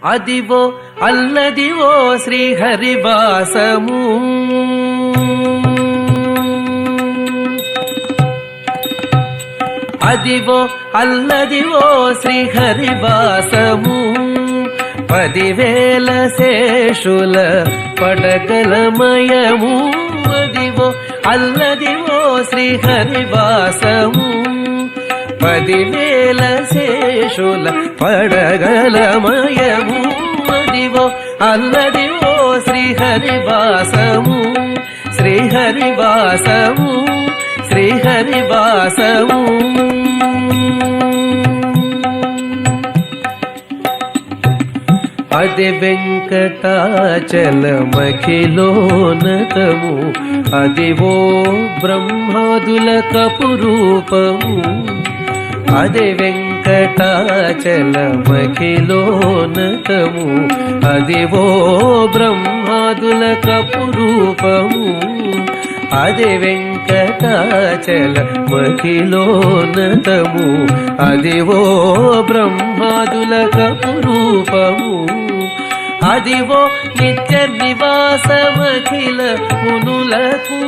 అదివో అల్లదివో శ్రీహరివాసము. అదివో అల్లదివో శ్రీహరివాసము. 10,000 శేషుల పడగలమయము. అదివో అల్లదివో శ్రీహరివాసము. 10,000 శేషుల పడగలమయము. అదివో అల్లదివో శ్రీహరివాసము. శ్రీహరివాసము శ్రీహరివాసము. అది వెంకటాచలమఖిలోన్నతము. అదివో బ్రహ్మాదుల కపురూపము. అది వెంకటాచలమఖిలోన్నతము. అదివో బ్రహ్మాదుల కపురూపము. అది వెంకటాచలమఖిలోన్నతము. అదివో బ్రహ్మాదుల కపురూపము. అదివో నిత్య నివాసమఖిల మునులకు.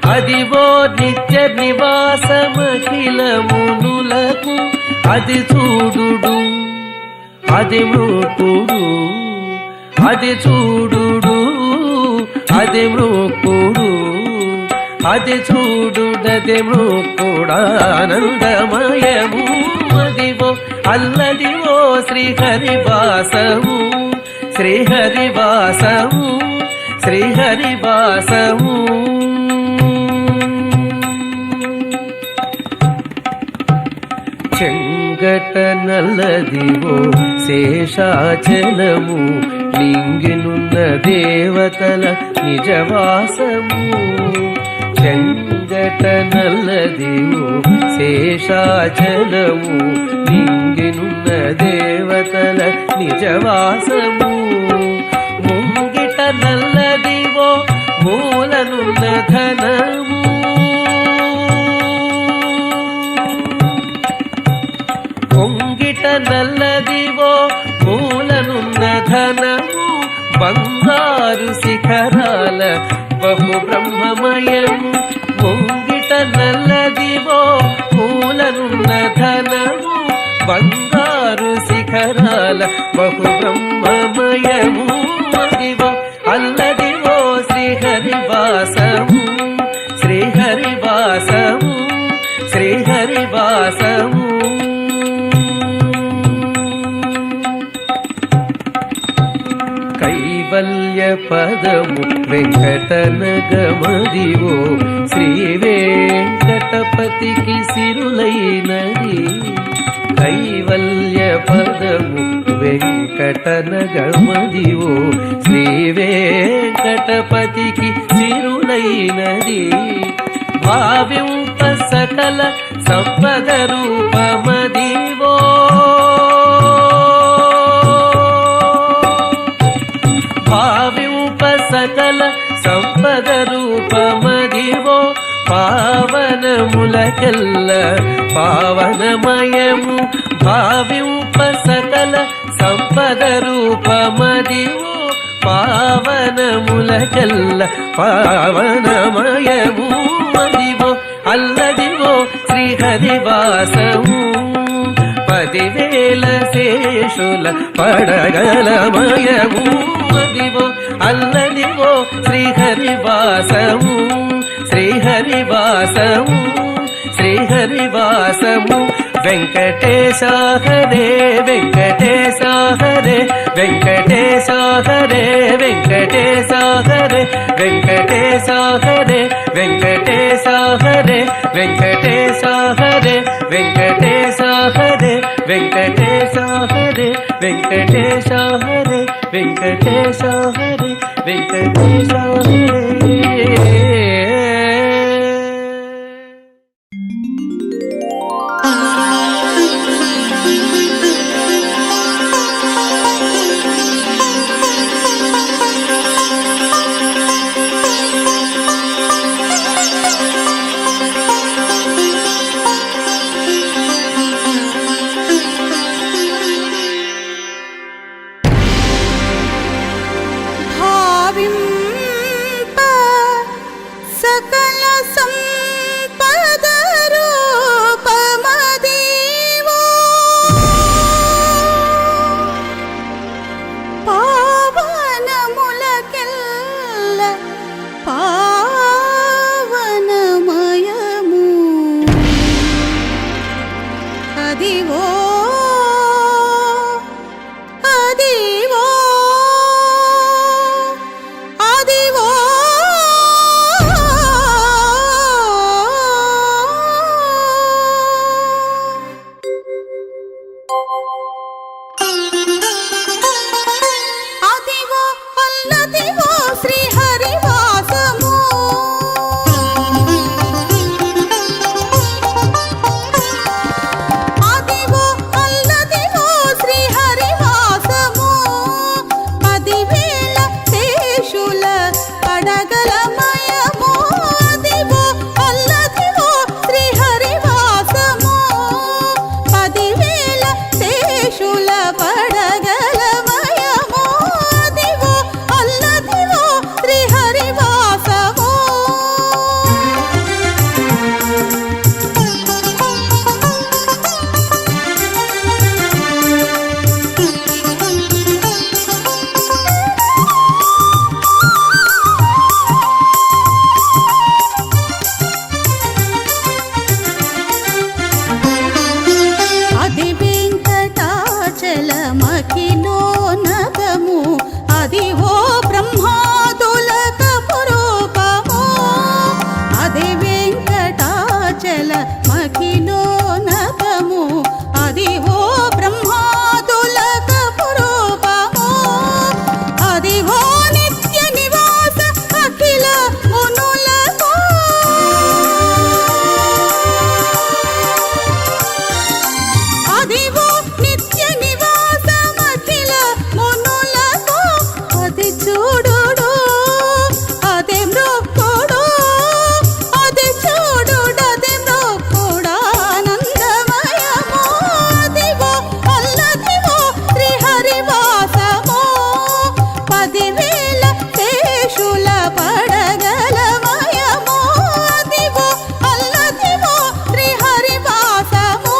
అదివో నిత్య నివాసమఖిల మునులకు. అది చూడుడు అది మృకుడు. అది చూడుడు అది మృకుడు. అది చూడుడది మృకుడానందమయము. అదివో అల్లదివో శ్రీహరివాసము. శ్రీహరివాసము శ్రీహరివాసము. చెంగట నల్లదివో శేషాచలము. లింగినున్న దేవతల నిజవాసము. చెంగట నల్లదివో శేషాచలము. లింగినున్న దేవతల నిజవాసము. ముంగిట నల్లదివో మూలనున్న ధనము. పొంగిట నల్లదివో మూలనున్న ధనము. బంగారు శిఖరాల బహు బ్రహ్మమయము. పొంగిట నల్లదివో మూలనున్న ధనము. బంగారు శిఖరాల బహు బ్రహ్మమయము. అదివో అల్లదివో శ్రీహరివాసము. శ్రీహరివాసము శ్రీహరివాసము. కైవల్య పదము వెంకటనగమదివో. శ్రీ వెంకటపతికి సిరులైనది. కైవల్య పదము వెంకటనగమదివో. శ్రీ వెంకటపతికి సిరులైనది. భావింప సకల సంపద రూపమదివో. భావింప సకల సంపద రూపమదివో. పావనములకెల్ల పావనమయము. భావింప సకల సంపద రూపమదివో. పావనములకెల్ల పావనమయము. అదివో అల్లదివో శ్రీహరివాసము. 10,000 శేషుల పడగలమయము. అదివో అల్లదివో శ్రీహరివాసము. శ్రీహరివాసము శ్రీహరివాసము. వెంకటేశ హరే వెంకటేశ హరే వెంకటేశ హరే వెంకటేశ హరే వెంకటేశ హరే వెంకటేశ హరే వెంకటేశ హరే వెంకటేశ హరే వెంకటేశ హరే వెంకటేశ హరే వెంకటేశ హరే వెంకటేశ హరే. అదివో అదివో అదివో అదివో అల్లదివో శ్రీహరివాసము అదివో అల్లదివో శ్రీహరివాసము 10,000 శేషుల పడగలమయము అదివో అల్లదివో శ్రీహరివాసము 10,000 శేషుల పడగలమయము అదివో అల్లదివో శ్రీహరివాసము అది వెంకటాచలమఖిలోనతము అదివో బ్రహ్మాదులక పురూపము అది వెంకటాచలమఖిలోనతము అదివో బ్రహ్మాదులక పురూపము అదివో నిత్య నివాస అఖిల మునులకు అదివో నిత్య నివాసమఖిల మునులకు అది చూడుడు అదే మృక్కుడు అది చూడుడు అదే మృక్కుడానందమయము అదివో అల్లదివో శ్రీహరివాసము 10,000 శేషుల పడగలమయము అదివో అల్లదివో శ్రీహరివాసము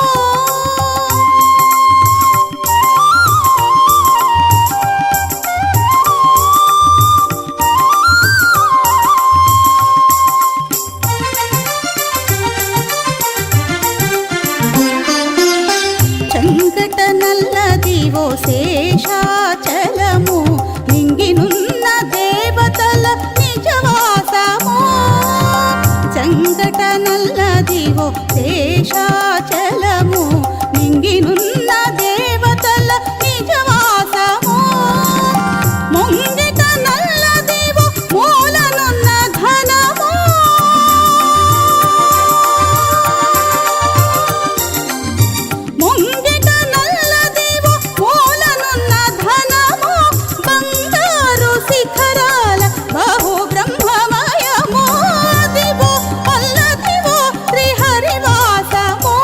చంకట నల్లదివో శేషాచలము నింగినున్న దేవతల నిజవాసము చంకట నల్లదివో శేషాచలము నింగినున్న దేవతల నిజవాసము ముంగిట నల్లదివో మూలనున్న ఘనము ముంగిట నల్లదివో మూలనున్న ధనము బంగారు శిఖరాల బహు బ్రహ్మమయము అదివో అల్లదివో శ్రీహరివాసము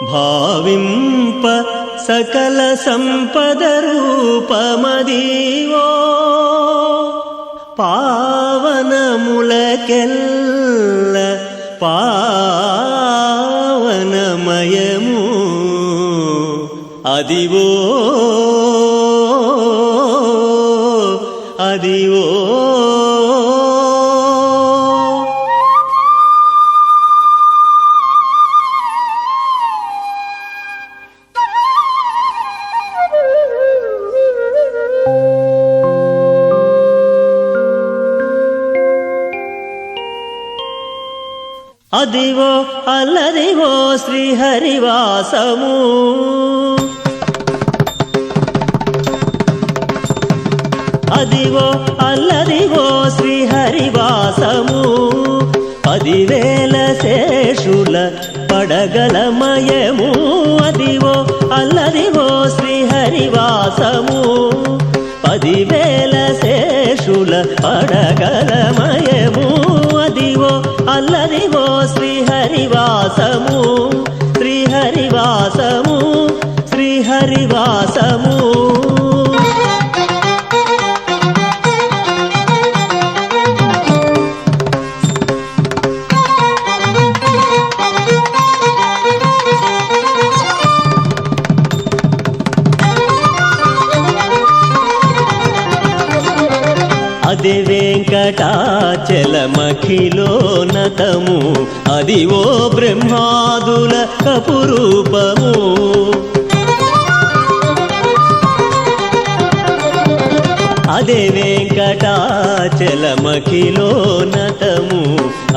భావింప సకల సంపద రూపమదివో పావనములకెల్ల పావనమయము అదివో అదివో అదివో అల్లదివో శ్రీహరివాసము అదివో అల్లదివో శ్రీహరివాసము 10,000 శేషుల పడగలమయము అదివో అల్లదివో శ్రీహరివాసము 10,000 శేషుల పడగలమయము అదివో అల్లదివో శ్రీహరివాసము శ్రీహరివాసము శ్రీహరివాసము అదే వెంకటాచలమఖిలోనతము అదివో బ్రహ్మాదుల కపురూపము అదే వెంకటాచలమఖిలోనతము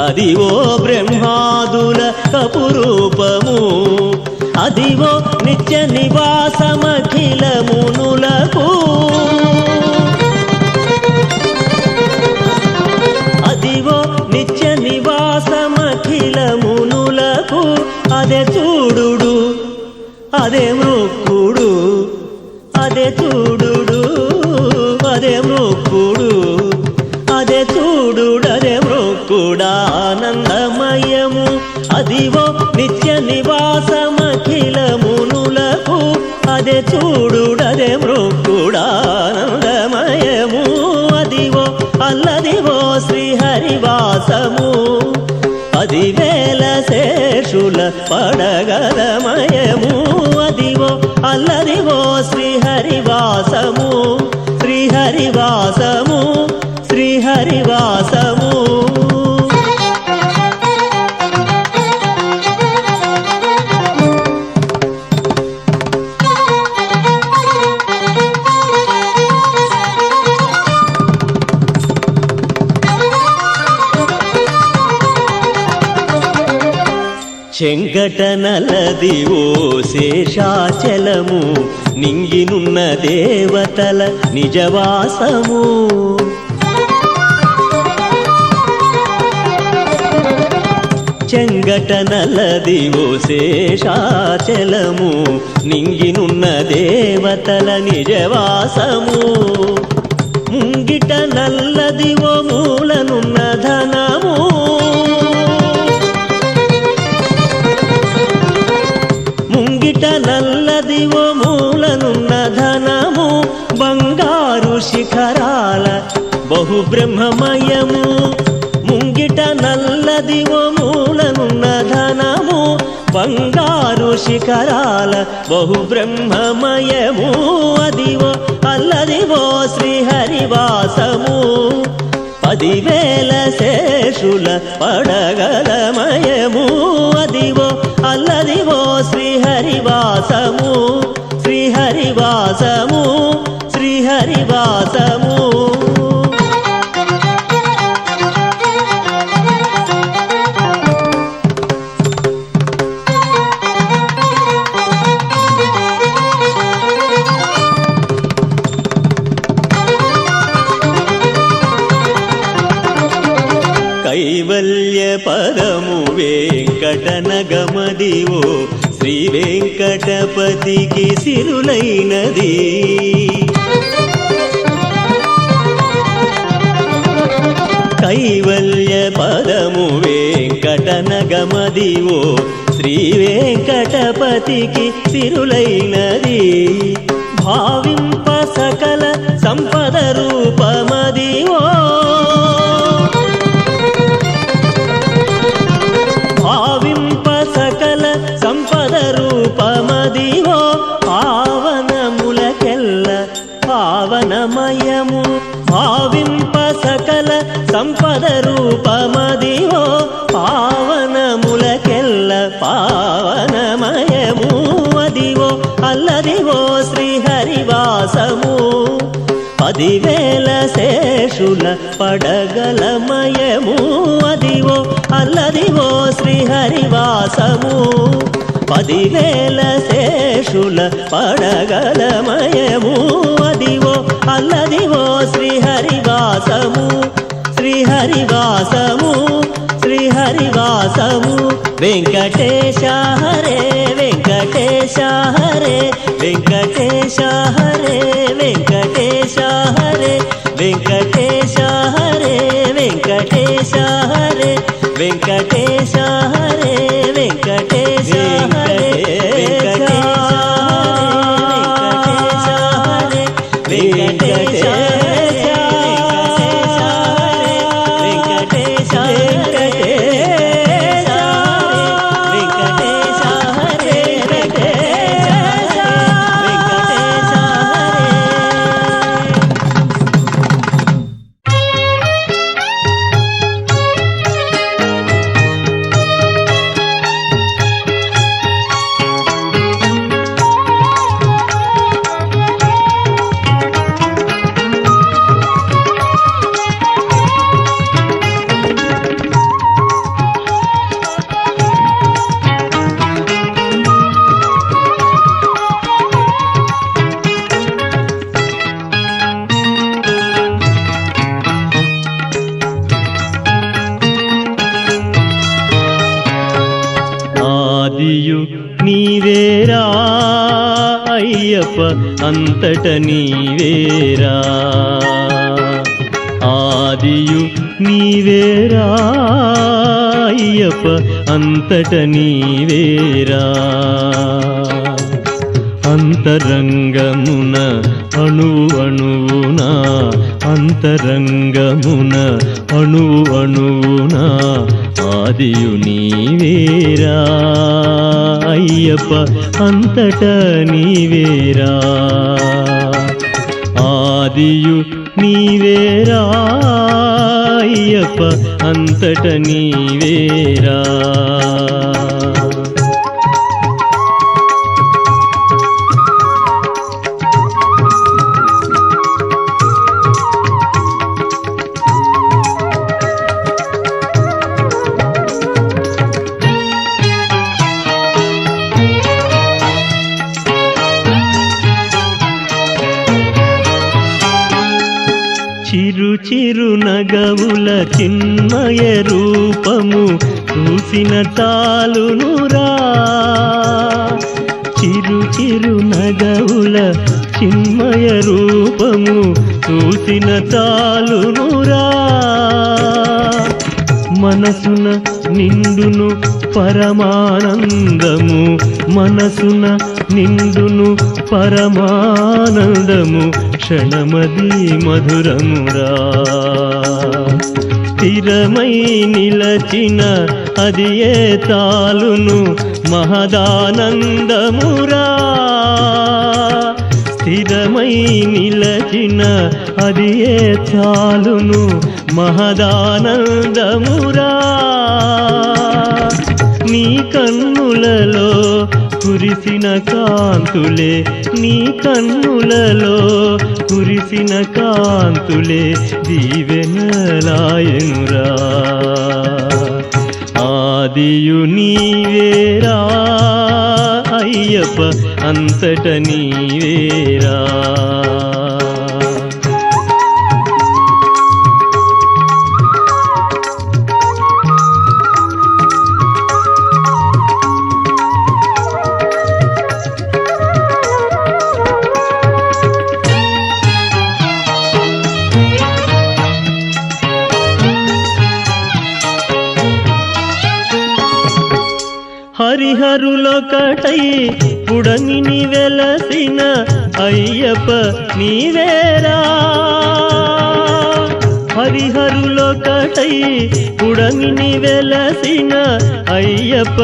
అదివో బ్రహ్మాదుల కపురూపము అదివో నిత్య నివాసమఖిల మునులకు అదివో నిత్య నివాసమఖిల మునులకు అదే చూడుడు అదే మృక్కుడు అదే చూడుడు అదే మృక్కుడు అదే చూడుడు అదే మృక్కుడానందమయము అదివో నిత్య నివాసమఖిల మునులకు అదే చూడుడు అదే మృక్కుడానందమయము అదివో అల్లదివో శ్రీహరివాసము 10,000 శేషుల పడగలమయము అదివో అల్లదివో శ్రీహరివాసము శ్రీహరివాసము శ్రీహరివాసము చెంగటనలదివో శేషాచలము నింగినున్న దేవతల నిజవాసము చెంగటనలదివో శేషాచలము నింగినున్న దేవతల నిజవాసము ముంగిట నల్లదివో మూలనున్న ధనము నల్లదివో మూలనున్న ధనము బంగారు శిఖరాల బహుబ్రహ్మమయము ముంగిట నల్లదివో మూలనున్న ధనము బంగారు శిఖరాల బహుబ్రహ్మమయము అదివో అల్లదివో శ్రీహరివాసము 10,000 శేషుల పడగలమయము అదివో అల్లదివో శ్రీహరివాసము శ్రీహరివాసము శ్రీహరివాసము కైవల్య పదము వెంకటనగమదివో శ్రీ వెంకటపతికి సిరులైనది కైవల్య పదము వెంకట వెంకటనగమదివో శ్రీ వెంకటపతికి సిరులైనది భావింప సకల సంపద రూపమదివో భావింప సకల సంపద రూపమదివో పావనములకెల్ల పావనమయము భావింప సకల సంపద రూపమదివో పావనములకెల్ల పావనమయము అదివో అల్లదివో శ్రీహరివాసము 10,000 శేషుల పడగలమయము అదివో అల్లదివో శ్రీహరివాసము 10,000 శేషుల పడగలమయము అదివో అల్లదివో శ్రీహరివాసము శ్రీహరివాసము శ్రీహరివాసము వెంకటేశ హరే వెంకటేశ హరే వెంకటేశ హరే వెంకటేశ హరే వెంకటేశ హరే వెంకటేశ హరే వెంకటేశ హరే వెంకటేశ హరే వెంకటేశ హరే వెంకటేశ నీవేరా అయ్యప్ప అంతట నీవేరా ఆదియు నీవేరా అయ్యప్ప అంతట నీవేరా అంతరంగమున అణువు అణువున అంతరంగమున అణువు అణువున ఆదియు నీవేరా అయ్యప్ప అంతట నీవేరా ఆదియు నీవేరా అయ్యప్ప అంతట నీవేరా చిరు చిరు నగవుల చిన్మయ రూపము చూసిన తాలునురా చిరు చిరు నగవుల చిన్మయ రూపము చూసిన తాలునురా మనసున నిండును పరమానందము మనసున నిండును పరమానందము క్షణమది మధురమురా స్థిరమై నిలచిన అది ఏ తాలును మహదానందమురా స్థిరమై నిలచిన అది ఏ చాలును మహదానందమురా నీ కన్నులలో కురిసిన కాంతులే నీ కన్నులలో కురిసిన కాంతులే దీవెనలాయనురా ఆదియు నీవేరా అయ్యప్ప అంతట నీవేరా హరిహరులొకటై పుడమిని వెలసిన అయ్యప్ప నీవేరా హరిహరులొకటై పుడమిని వెలసిన అయ్యప్ప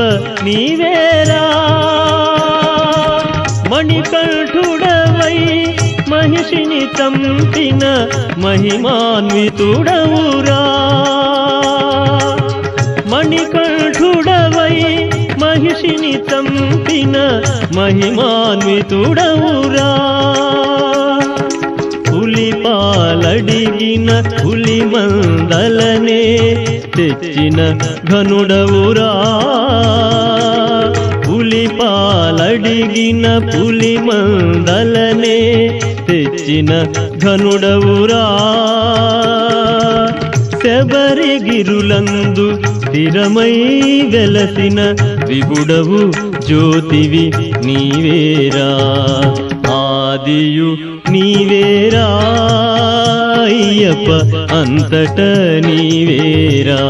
నీవేరా మణికంఠుడవై మహిషిని చంపిన మహిమాన్వితుడవురా మణికంఠుడవై మహిషిని చంపిన మహిమాన్వితుడవురా పులి పాలడిగిన పులి మందలనే తెచ్చిన ఘనుడవురా పులి పాలడిగిన పులి మందలనే తెచ్చిన ఘనుడవురా శబరిగిరులందు స్థిరమై వెలసిన విగుడవు జ్యోతివి నీవేరా ఆదియు నీవేరా అయ్యప్ప అంతట నీవేరా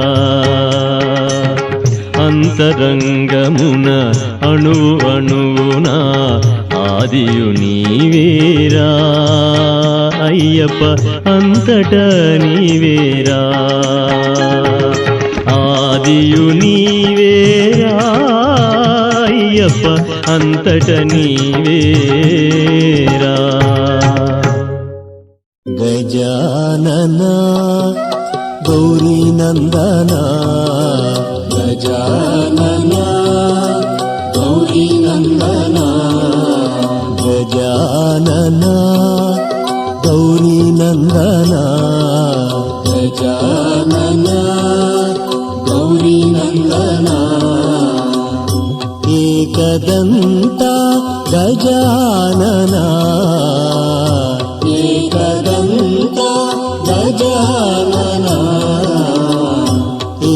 అంతరంగమున అణువు అణువున ఆదియు నీవేరా అయ్యప్ప అంతట నీవేరా ఆదియు నీవేరా అయ్యప్ప అంతట నీవేరా గజానన గౌరీ నందన గజానన గౌరీ నందన గజానన గౌరీ నందన గజానన గౌరీ నందన ఏకదంత గజానన ఏకదంత గజానన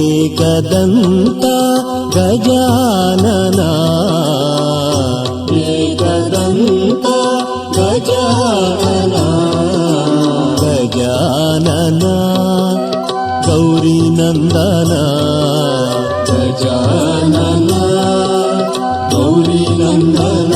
ఏకదంత గజానన ఏకదంత గజానన గజానన గౌరీ నందన గజానన గౌరీ నందన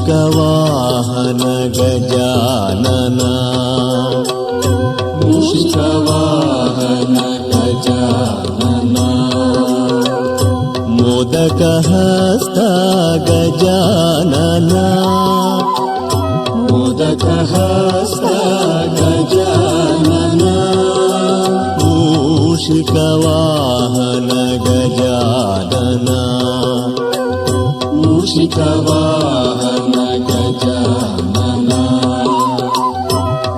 మూషికవాహన గజానన మూషికవాహన గజానన మోదకహస్త గజానన మోదకహస్త గజానన మూషికవాహన గజానన మూషికవాహన గజానన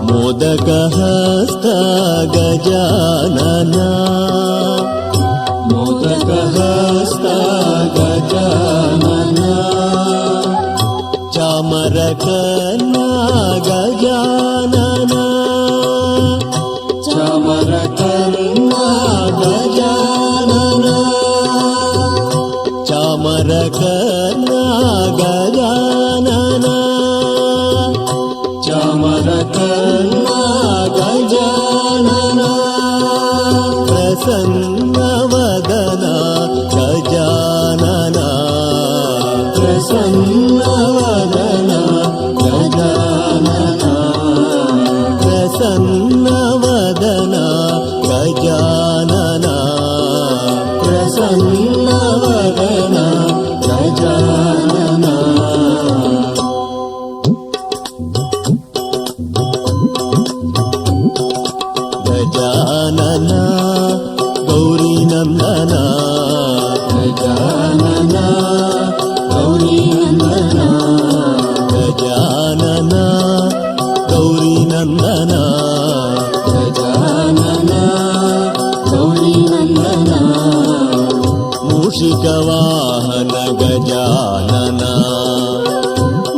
మోదకహస్త గజానన మోదకహస్త గజానన చామరకర్ణ గజానన చామరకర్ణ గజానన చామరకర్ణ గజానన చామరకర్ణ గజానన ప్రసన్నవదన గజానన ప్రసన్నవదన గజానన ప్రసన్నవదన గజానన ప్రసన్నవదన గజానన గజానన గౌరీ నందన గజానన గౌరీ నందన గజానన గౌరీ నందన గజానన గౌరీ నందన మూషికవాహన గజానన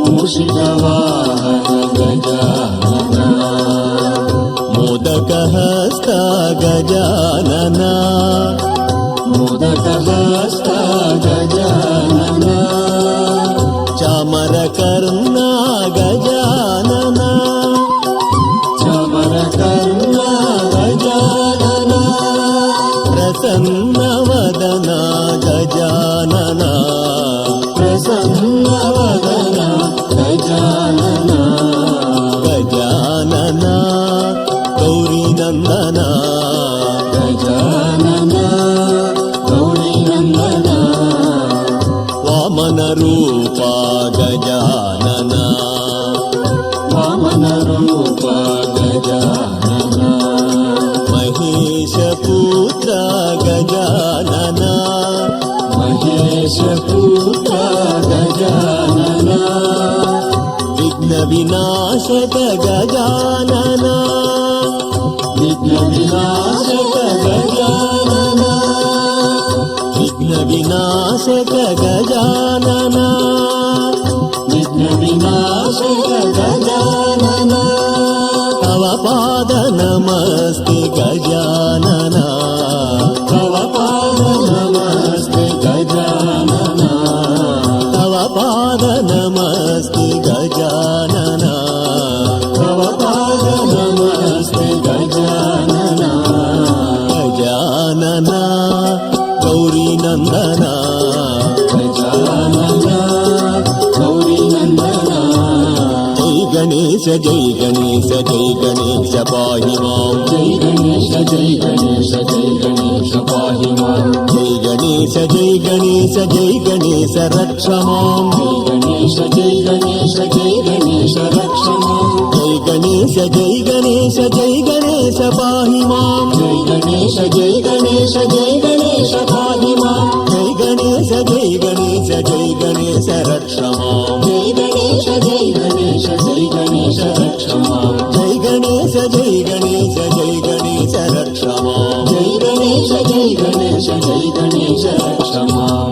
మూషికవాహన గజానన మోదకహస్త గజానన गजानन प्रसन्नवदन गजानन गजानन गौरीनन्दन गजानन गौरीनन्दन वामनरूपा गजानन वामनरूपा गजानन महेशपुत्र गजानन महेशपुत्र गजानन विघ्नविनाशक गजानन विघ्नविनाशक गजानन विघ्नविनाशक गजानन विघ्नविनाशक गजानन तव पाद नमस्ते गजानन तव पाद नमस्ते गजानन तव पाद नमस्ते गजानन तव पाद नमस्ते गजानन गजानन गौरीनन्दन गजानन गौरीनन्दन जय गणेश पाहि मां जय गणेश पाहि मां जय गणेश रक्ष मां जय गणेश रक्ष मां जय गणेश पाहि मां जय गणेश पाहि मां जय गणेश रक्ष मां जय गणेश रक्ष मां जय गणेश रक्ष मां जय गणेश रक्ष मां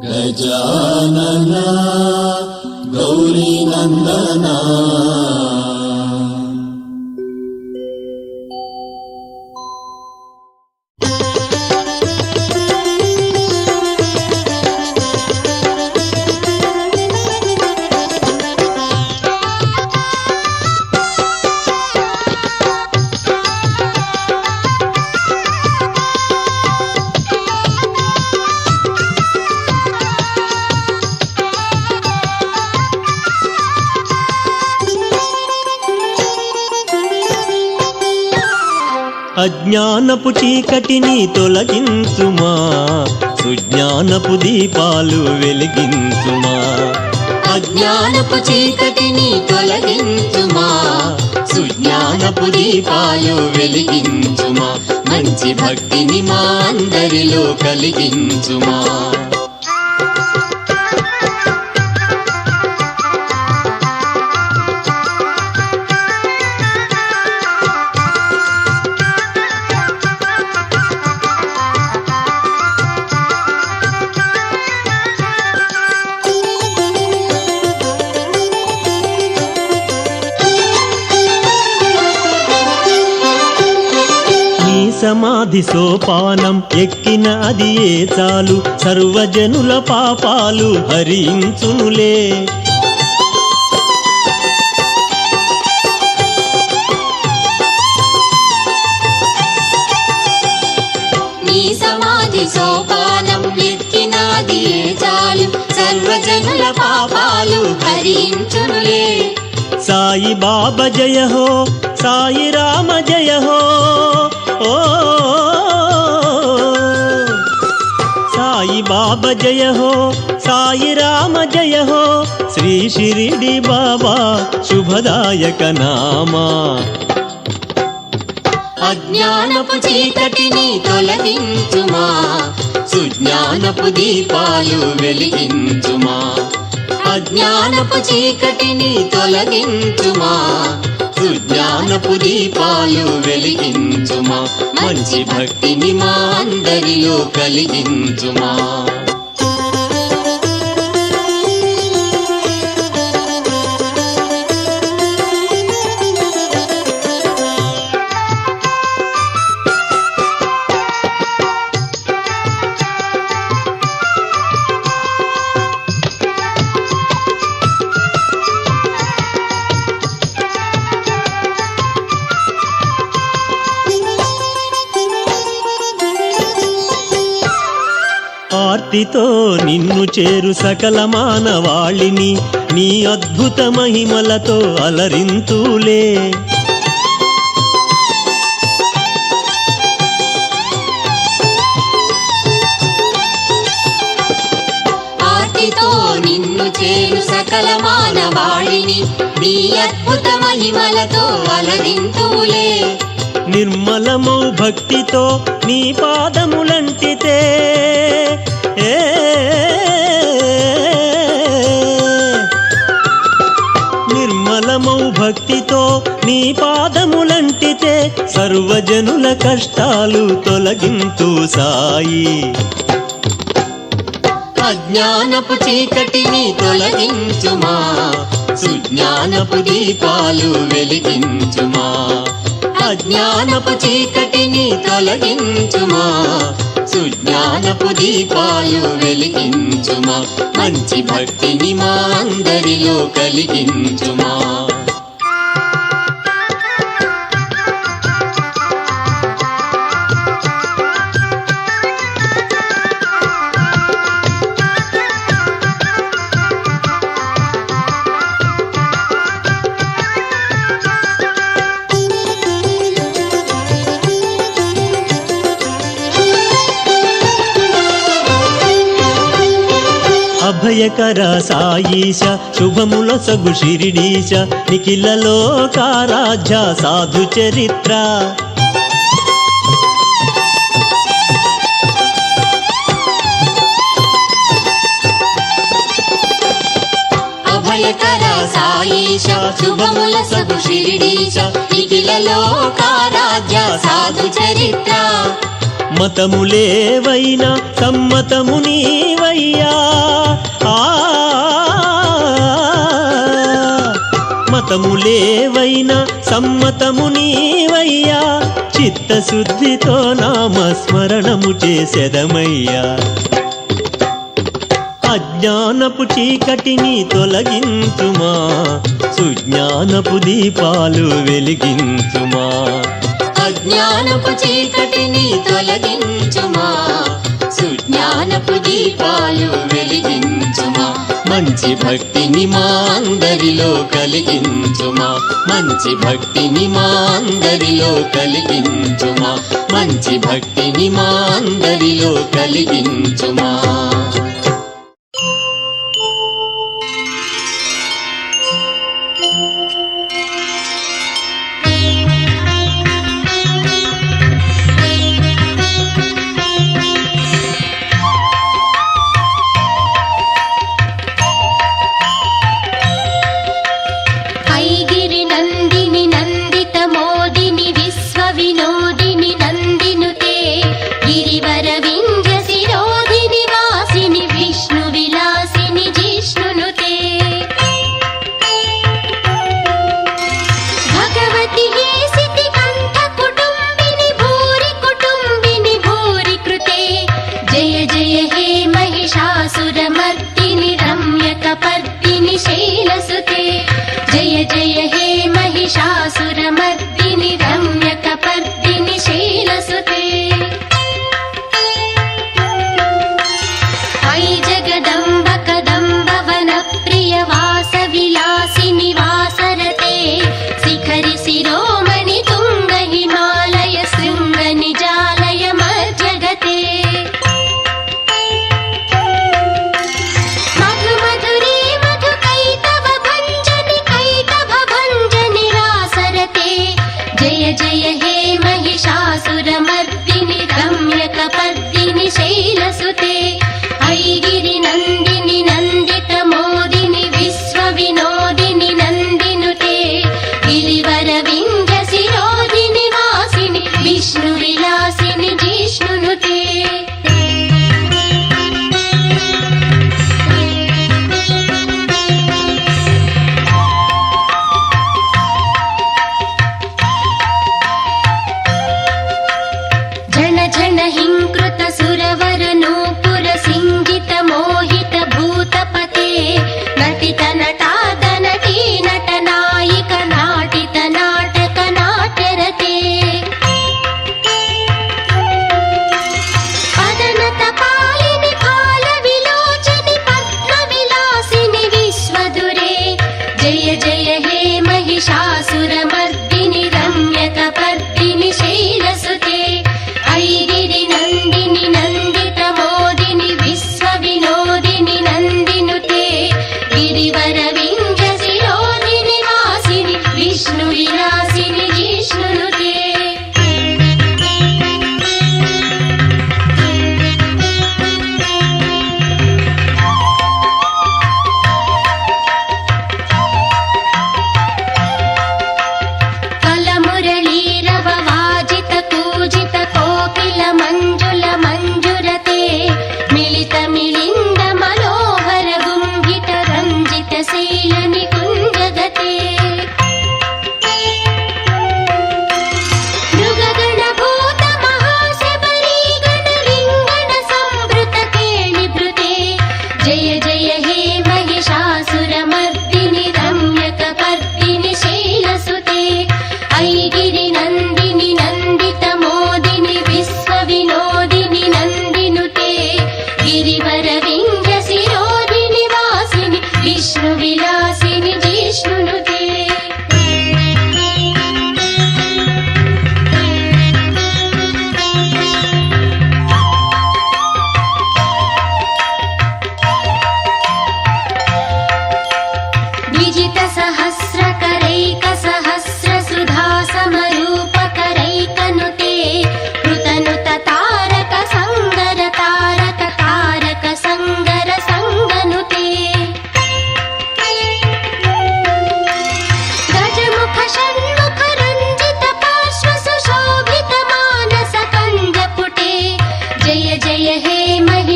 गजानन गौरीनन्दन అజ్ఞానపు చీకటిని తొలగించుమా సుజ్ఞానపు దీపాలు వెలిగించుమా అజ్ఞానపు చీకటిని తొలగించుమా సుజ్ఞానపు దీపాలు వెలిగించుమా మంచి భక్తిని మా అందరిలో కలిగించుమా సమాధి సోపానం ఎక్కిన అది ఏ చాలు సర్వజనుల పాపాలు హరించునులే నీ సమాధి సోపానం ఎక్కిన అది ఏ చాలు సర్వజనుల పాపాలు హరించునులే సాయి బాబా జయ హో సాయి రామ జయ హో ఓ సాయి బాబా జయ హో సాయి రామ జయ హో శ్రీ షిరిడి బాబా శుభదాయక నామా అజ్ఞానపు చీకటిని తొలగించుమా సుజ్ఞానపు దీపాలు వెలిగించుమా అజ్ఞానపు చీకటిని తొలగించుమా సుజ్ఞానపు దీపాలు వెలిగించుమా మంచి భక్తిని మా అందరిలో కలిగించుమా ఆర్తితో నిన్ను చేరు సకల మానవాళిని నీ అద్భుత మహిమలతో అలరింతులే. ఆర్తితో నిన్ను చేరు సకల మానవాళిని నీ అద్భుత మహిమలతో అలరింతులే. నిర్మలమౌ భక్తితో నీ పాదములంటితే నిర్మలమౌ భక్తితో నీ పాదములంటితే సర్వజనుల కష్టాలు తొలగింతు సాయి. అజ్ఞానపు చీకటిని తొలగించుమా, సుజ్ఞానపు దీపాలు వెలిగించుమా. అజ్ఞానపు చీకటిని తొలగించుమా, సుజ్ఞానపు దీపాలు వెలిగించుమా. మంచి భక్తిని మా అందరిలో కలిగించుమా. అభయకర సాయీశ శుభముల సగు శిరిడీశ నిఖిల లోకారాధ్య సాధు చరిత్ర. అభయకర సాయీశ శుభముల సగు శిరిడీశ నిఖిల లోకారాధ్య సాధు చరిత్ర. మతములేవైనా సమ్మతము నీవయ్యా, మతములేవైనా సమ్మతము నీవయ్యా. చిత్తశుద్ధితో నామస్మరణము చేసెదమయ్యా. అజ్ఞానపు చీకటిని తొలగించుమా, సుజ్ఞానపు దీపాలు వెలిగించుమా. అజ్ఞానపు చీకటిని తొలగించుమా, సుజ్ఞానపు దీపాలు వెలిగించుమా. మంచి భక్తిని మా అందరిలో కలిగించుమా, మంచి భక్తిని మా అందరిలో కలిగించుమా, మంచి భక్తిని మా అందరిలో కలిగించుమా.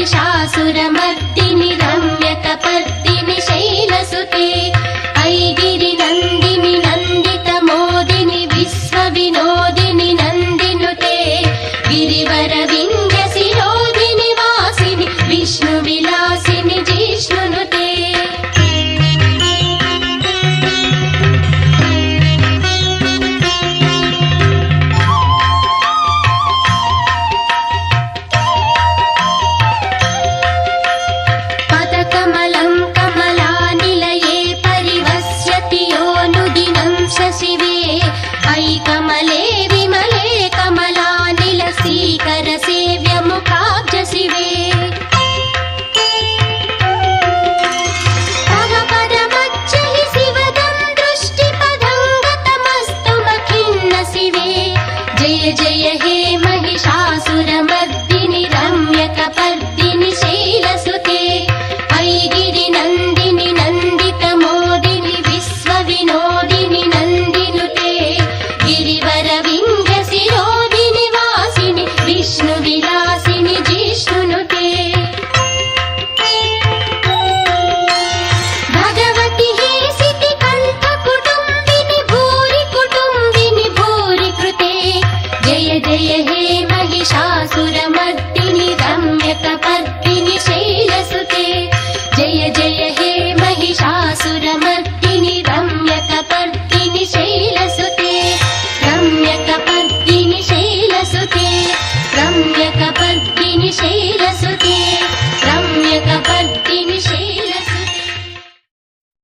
महिषासुरमर्दिनि रम्यकपर्दिनि शैलसुते ऐगिरिनन्दिनि नन्दितमोदिनि विश्वविनोदिनि नन्दिनुते गिरिवरविन्द्यशिरोदिनि वासिनि विष्णुविलासिनि जिष्णुनुते पदकमलं कमलानिलये परिवस्यति योऽनुदिनं शशिवे अयि कमले विमले कमलानिलसीकरसेव्यमुखाब्जशिवे तव पदमच्चहि शिवदं दृष्टिपदं गतमस्तुमखिन्न शिवे जय जय हे महिषासुरमर्दिनि रम्यकपर्दिनि शैलसुते ऐगिरिनन्दिनि नन्दितमोदिनि विश्वविनोदिनि नन्दिनुते गिरिवरविन्द्यशिरोदिनि वासिनि विष्णुविलासिनि जिष्णुनुते भगवति हे सितिकण्ठकुटुम्बिनि भूरि कुटुम्बिनि भूरि कृते जय जय हे